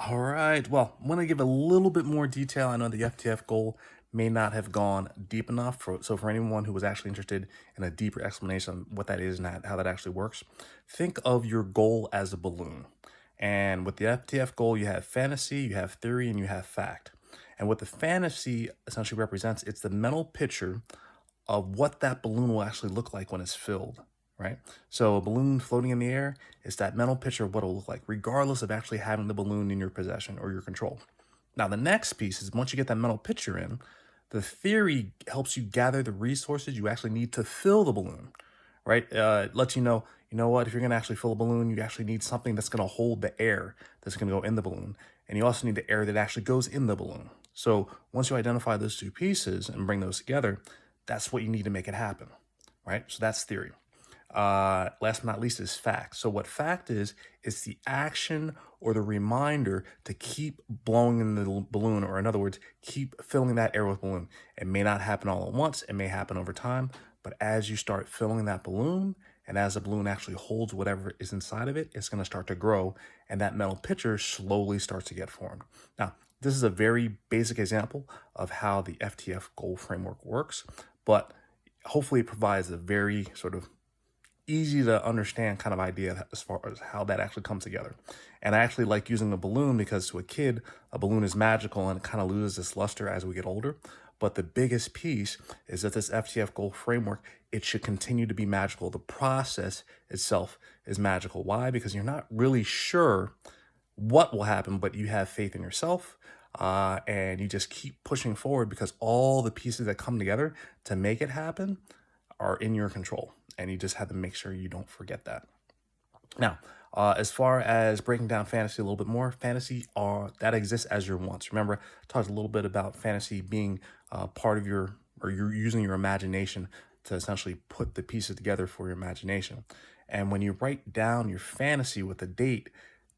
All right. Well, I'm going to give a little bit more detail. I know the FTF goal may not have gone deep enough. So, for anyone who was actually interested in a deeper explanation on what that is and how that actually works, think of your goal as a balloon. And with the FTF goal, you have fantasy, you have theory, and you have fact. And what the fantasy essentially represents, it's the mental picture of what that balloon will actually look like when it's filled, right? So a balloon floating in the air is that mental picture of what it'll look like, regardless of actually having the balloon in your possession or your control. Now, the next piece is once you get that mental picture in, the theory helps you gather the resources you actually need to fill the balloon, right? It lets you know what, if you're going to actually fill a balloon, you actually need something that's going to hold the air that's going to go in the balloon. And you also need the air that actually goes in the balloon. So once you identify those two pieces and bring those together, that's what you need to make it happen, right? So that's theory. Last but not least is fact. So what fact is the action or the reminder to keep blowing in the balloon, or in other words, keep filling that air with balloon. It may not happen all at once. It may happen over time. But as you start filling that balloon, and as the balloon actually holds whatever is inside of it, it's going to start to grow, and that mental picture slowly starts to get formed. Now, this is a very basic example of how the FTF goal framework works, but hopefully it provides a very sort of easy to understand kind of idea as far as how that actually comes together. And I actually like using a balloon because to a kid, a balloon is magical and it kind of loses its luster as we get older. But the biggest piece is that this FTF goal framework, it should continue to be magical. The process itself is magical. Why? Because you're not really sure what will happen, but you have faith in yourself. And you just keep pushing forward because all the pieces that come together to make it happen are in your control. And you just have to make sure you don't forget that. Now, as far as breaking down fantasy a little bit more, fantasy that exists as your wants. Remember, I talked a little bit about fantasy being part of your, or you're using your imagination to essentially put the pieces together for your imagination. And when you write down your fantasy with a date,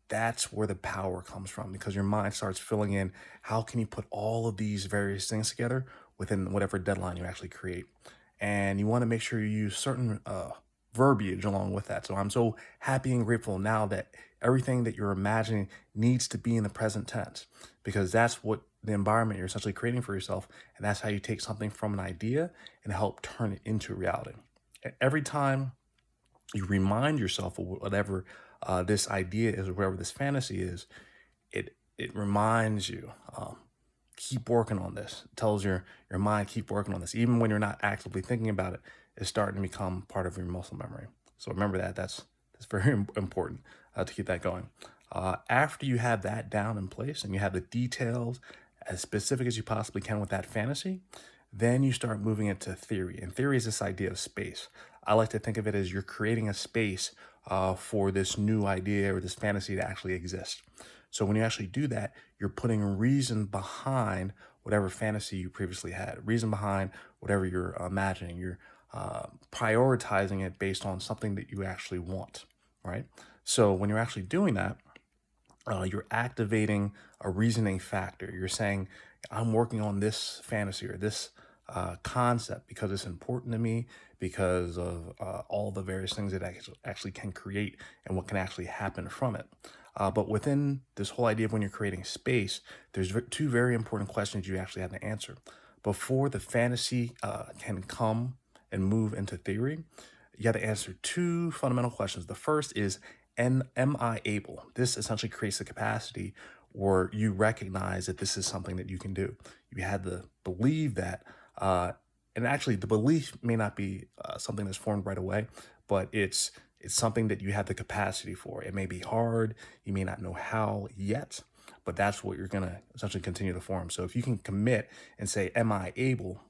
that's where the power comes from because your mind starts filling in how can you put all of these various things together within whatever deadline you actually create. And you want to make sure you use certain verbiage along with that. So I'm so happy and grateful now that everything that you're imagining needs to be in the present tense because that's what the environment you're essentially creating for yourself. And that's how you take something from an idea and help turn it into reality. Every time you remind yourself of whatever this idea is or whatever this fantasy is, it reminds you, keep working on this. It tells your mind, keep working on this. Even when you're not actively thinking about it, it's starting to become part of your muscle memory. So remember that. That's very important to keep that going. After you have that down in place and you have the details as specific as you possibly can with that fantasy, then you start moving into theory. And theory is this idea of space. I like to think of it as you're creating a space for this new idea or this fantasy to actually exist. So when you actually do that, you're putting reason behind whatever fantasy you previously had, reason behind whatever you're imagining. You're prioritizing it based on something that you actually want, right? So when you're actually doing that, you're activating a reasoning factor. You're saying, I'm working on this fantasy or this concept because it's important to me because of all the various things that I actually can create and what can actually happen from it. But within this whole idea of when you're creating space, there's two very important questions you actually have to answer. Before the fantasy can come and move into theory, you have to answer two fundamental questions. The first is, am I able? This essentially creates the capacity where you recognize that this is something that you can do. You had to believe that, and actually the belief may not be something that's formed right away, but it's something that you have the capacity for. It may be hard. You may not know how yet, but that's what you're going to essentially continue to form. So if you can commit and say, am I able?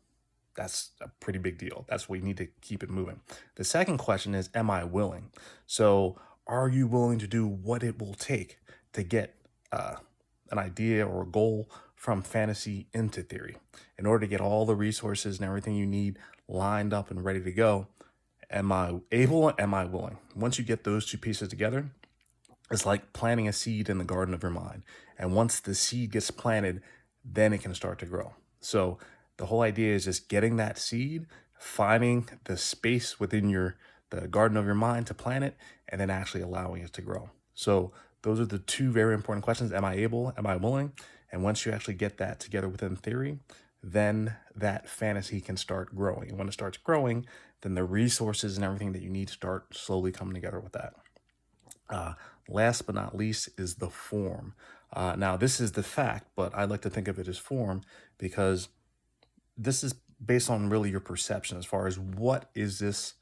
That's a pretty big deal. That's what you need to keep it moving. The second question is, am I willing? So are you willing to do what it will take to get an idea or a goal from fantasy into theory? In order to get all the resources and everything you need lined up and ready to go, am I able? Am I willing? Once you get those two pieces together, it's like planting a seed in the garden of your mind. And once the seed gets planted, then it can start to grow. So the whole idea is just getting that seed, finding the space within the garden of your mind to plant it, and then actually allowing it to grow. So Those are the two very important questions. Am I able? Am I willing? And once you actually get that together within theory, then that fantasy can start growing. And when it starts growing, then the resources and everything that you need start slowly coming together with that. Uh, Last but not least is the form. Now, this is the fact, but I like to think of it as form because this is based on really your perception as far as what is this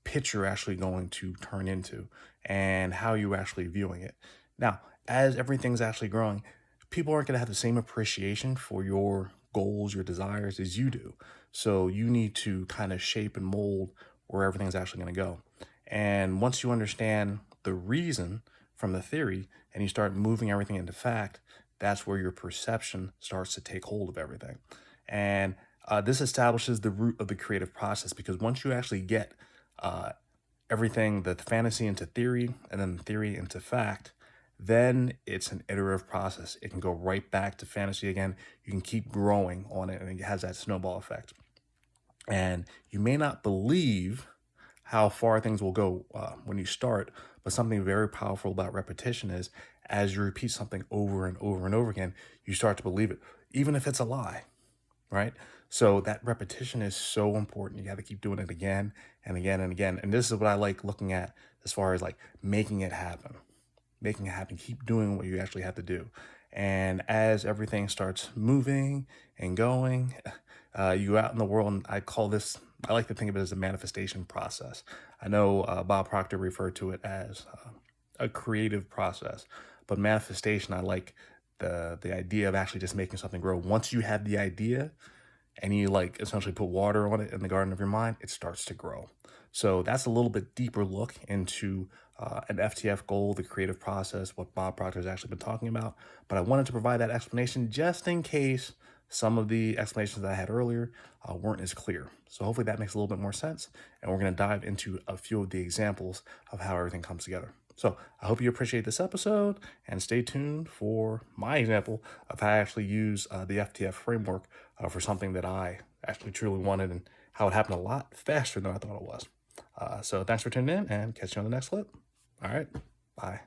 picture actually going to turn into and how you actually viewing it. Now, as everything's actually growing, people aren't going to have the same appreciation for your goals, your desires as you do. So you need to kind of shape and mold where everything's actually going to go. And once you understand the reason from the theory and you start moving everything into fact, that's where your perception starts to take hold of everything. And this establishes the root of the creative process because once you actually get uh, everything, the fantasy into theory and then the theory into fact, then it's an iterative process. It can go right back to fantasy again. You can keep growing on it and it has that snowball effect. And you may not believe how far things will go when you start, but something very powerful about repetition is as you repeat something over and over and over again, you start to believe it, even if it's a lie, right? So that repetition is so important. You got to keep doing it again and again and again. And this is what I like looking at as far as like making it happen. Making it happen. Keep doing what you actually have to do. And as everything starts moving and going, you go out in the world, and I like to think of it as a manifestation process. I know Bob Proctor referred to it as a creative process, but manifestation, I like the idea of actually just making something grow. Once you have the idea and you like essentially put water on it in the garden of your mind, it starts to grow. So that's a little bit deeper look into an FTF goal, the creative process, what Bob Proctor has actually been talking about. But I wanted to provide that explanation just in case some of the explanations that I had earlier weren't as clear. So hopefully that makes a little bit more sense. And we're going to dive into a few of the examples of how everything comes together. So I hope you appreciate this episode and stay tuned for my example of how I actually use the FTF framework for something that I actually truly wanted and how it happened a lot faster than I thought it was. So thanks for tuning in and catch you on the next clip. All right, bye.